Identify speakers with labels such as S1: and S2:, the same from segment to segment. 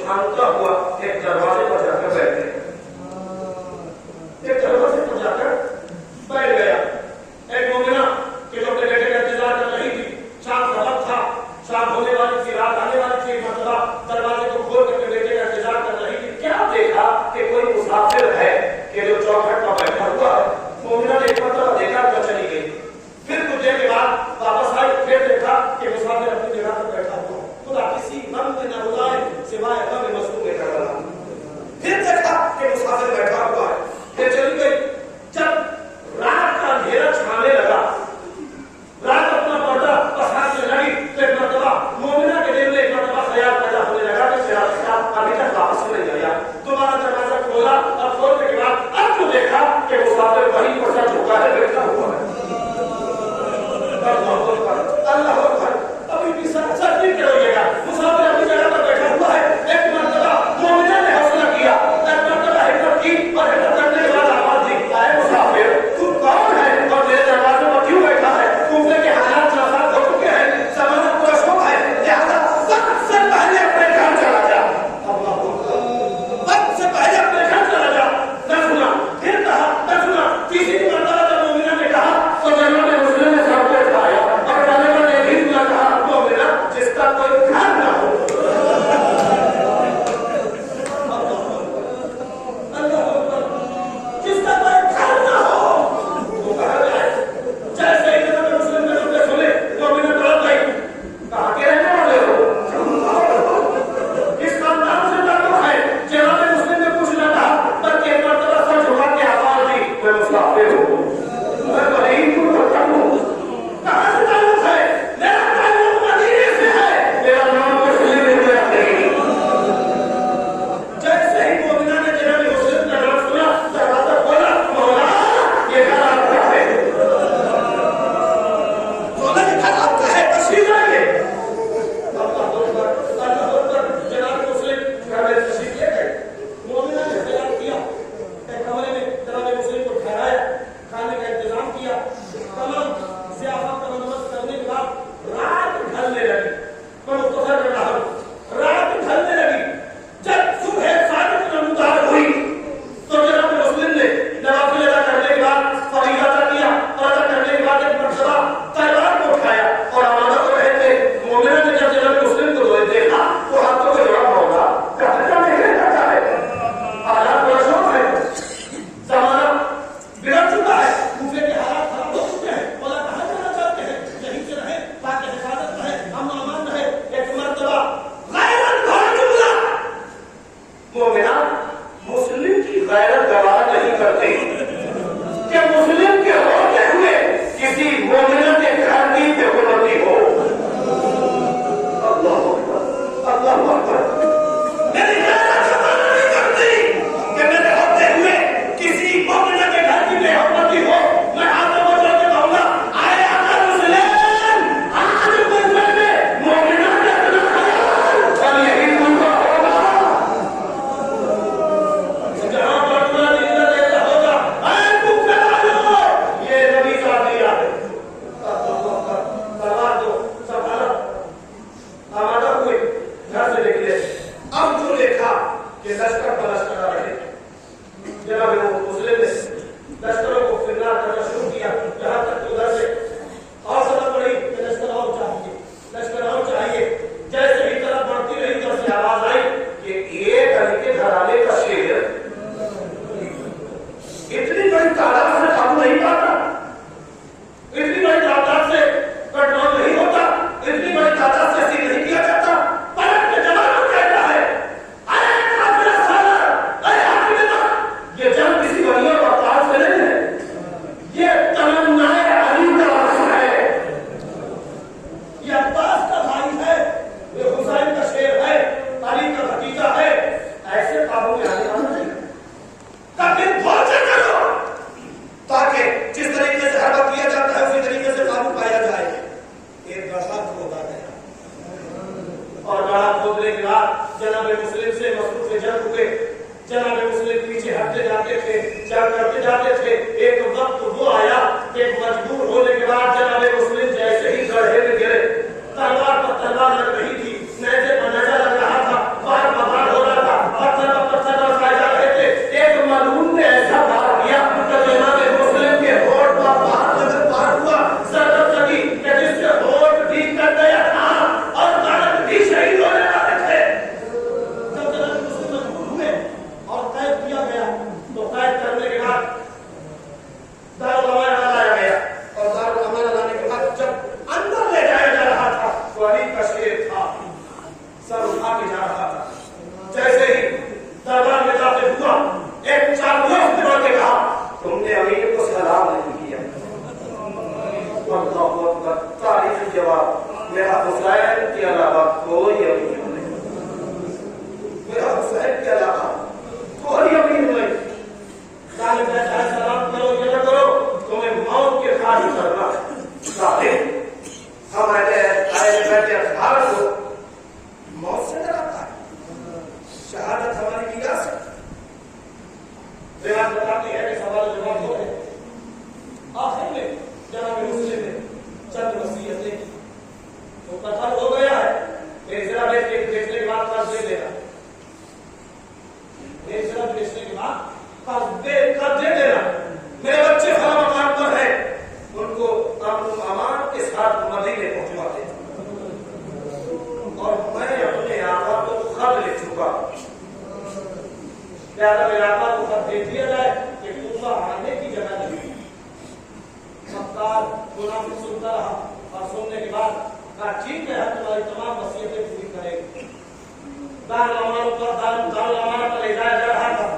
S1: छानता हुआ एक दरवाजे पर जाकर बैठ गया। एक दरवाजे पर जाकर बैठ गया। एक मोमिना कि जो अपने बेटे का इंतजार कर रही थी, शाम का वक्त था, शाम होने वाली थी, रात आने वाली थी, मरतबा दरवाजे को खोल कर अपने बेटे का इंतजार कर रही थी। क्या देखा कि कोई मुसाफिर है कि जो चौखट पर बैठा हुआ है। मोमिना ने एक मरतबा देखा तो चली गई। फिर कुछ देर के बाद वापस आई, फिर देखा कि मुसाफिर अपनी जगह पर बैठा हुआ है। खुदा किसी गम में न रुलाए सिवाय गम मस्तूर में न रुलाए। फिर देखा कि मुसाफिर बैठा हुआ है, फिर चली गई। जब रात का अंधेरा छाने लगा, रात अपना पर्दा पसारने लगी, तो एक मरतबा मोमिना के दिल में एक मरतबा ख्याल पैदा होने लगा कि शायद अभी तक वापस नहीं आया। दोबारा दरवाजा खोला और खोलने के बाद अब तो देखा कि मुसाफिर वहीं पर झुका है, बैठा हुआ है। अल्लाह अकबर। अभी भी सच नहीं करोगे, मुसाफिर अपनी जगह पर बैठा हुआ है। एक मरतबा मोमिना ने हौसला किया, एक मरतबा हिम्मत की और हिम्मत करने के बाद आवाज दी, आए मुसाफिर, तू कौन है और मेरे दरवाजे पर क्यों बैठा है? कूफे के हालात नासाब हो चुके हैं, ज़माना पूरा शोक है, लिहाजा वक्त से पहले अपने घर चला जा। वक्त से पहले अपने घर चला जा। न सुना, फिर कहा, न सुना। तीसरी मरतबा जब मोमिना ने कहा तो जनाब मुस्लिम ने सर पे उठाया और जाने पर एक ही दुआ कहा, मोमिना जिसका कोई घर न हो। जिसका कोई घर न हो, वो कहा जाए। जैसे ही जनाब मुस्लिम ने रुपये सुने, मोमिना तड़प गई। कहा के रहने वाले हो, इस खानदान से ताल्लुक है। जनाब मुस्लिम ने कुछ न कहा, बल्कि एक मरतबा सर झुका के आवाज दी, मैं मुसाफिर हूँ, मैं गरीब हूँ, कहाँ से ताल्लुक है? मेरा ताल्लुक मदीने से है, मेरा नाम मुस्लिम है। जैसे ही मोमिना ने जनाब मुस्लिम का नाम सुना, दरवाजा खोला, मौला ये घर आपका है। मौला ये घर आपका है, तशरीफ लाइए। अल्लाह अकबर, अल्लाह अकबर। जनाब मुस्लिम घर में तशरीफ ले गए। मोमिना ने ख्याल किया, एक कमरे में जनाब मुस्लिम को ठहराया, खाने का इंतजाम किया। तमाम ज़ियाफ़त का बंदोबस्त करने के बाद रात ढलने लगी। मैं मुख्तसर कर रहा हूँ, रात ढलने लगी। जब सुबह सादिक नमूदार हुई तो जनाब मुस्लिम ने नवाफिल अदा करने के बाद फरीज़ा अदा किया और अदा करने के बाद एक मरतबा तलवार को उठाया और आमादा हो रहे थे। मोमिना ने जब जनाब मुस्लिम को देखा तो हाथों में जोड़ा होगा, कहता नहीं रहता है, हालात बड़ा शौक है, ज़माना बिगड़ चुका है, कूफे के हालात खराब हो चुके हैं, मौला कहाँ जाना चाहते हैं? यहीं से रहे, ताकि हिफाजत रहे, अमन अमान रहे। एक मरतबा गैरत भरा जुमला। मोमिना मुस्लिम की गैरत गवारा नहीं करती कि मुस्लिम के होते हुए किसी मोमिना के घर की बेहुरमती हो। अल्लाह अकबर, अल्लाह अकबर। मेरी गैरत गवारा नहीं करती कि मेरे होते हुए किसी मोमिना के घर की बेहुरमती हो। मैं हाथों को जोड़ के कहूंगा, आए आका मुस्लिम, आज कुफे में मोमिना ने अपना ख्याल और यही कुफा होगा जहां पर तुम्हारी इज्जत देता होगा। आए कुफे वालों, ये नबी का दिया है। तलवार दो, संभालो। आमादा हुए, घर से निकले। अब जो देखा कि लश्कर पर लश्कर आ रहे, जनाब मुस्लिम ने लश्करों को फिरना करना शुरू किया। यहाँ तक तो उधर से और सलाह पड़ी कि लश्कर और चाहिए, लश्कर और चाहिए। जैसे ही तरफ बढ़ती रही तो से आवाज आई कि एक अली के घराने का शेर इतनी बड़ी तादाद से काबू नहीं पाता, इतनी बड़ी तादाद से कंट्रोल नहीं होता, इतनी बड़ी तादाद से सील नहीं किया जाता। पलट के जवाब कहता है, अरे काफिर साला, अरे हाकिम, ये जंग किसी वली और अब्बास से नहीं है, ये तमन्नाए अली का वारसा है, ये अब्बास का भाई है, ये हुसैन का शेर है, अली का भतीजा है। ऐसे काबू में आने वाला नहीं। ताकि पहुंचे करो, ताकि जिस तरीके से हड़प किया जाता है उसी तरीके से काबू पाया जाए। एक गड्ढा खोदा गया और गड्ढा खोदने के बाद जनाब मुस्लिम से मसरूफ जंग हुए। जनाब मुस्लिम पीछे हटते जाते थे, जंग करते जाते थे। एक वक्त वो आया कि मजबूर होने के बाद जनाब मुस्लिम जैसे ही गड्ढे में गिरे, तलवार पर तलवार लग रही थी, नेज़े पर नेज़ा लग रहा था, बार बार چکا. لہذا میرے آقا کو خط بھیج دیا جائے کہ کوفہ آنے کی جگہ نہیں. سبکار منافق سنتا رہا اور سننے کے بعد کہا ٹھیک ہے تمہاری تمام وصیتیں پوری کرے گی. دارالامانہ پر لے جایا جا رہا تھا.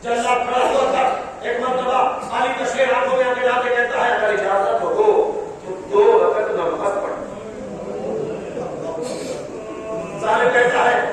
S1: جلاد کھڑا ہوا تھا. ایک مرتبہ علی کا شیر آنکھوں میں آنکھیں ڈال کے کہتا ہے اگر اجازت ہو تو 2 رکعت نماز پڑھ. ظالم کہتا ہے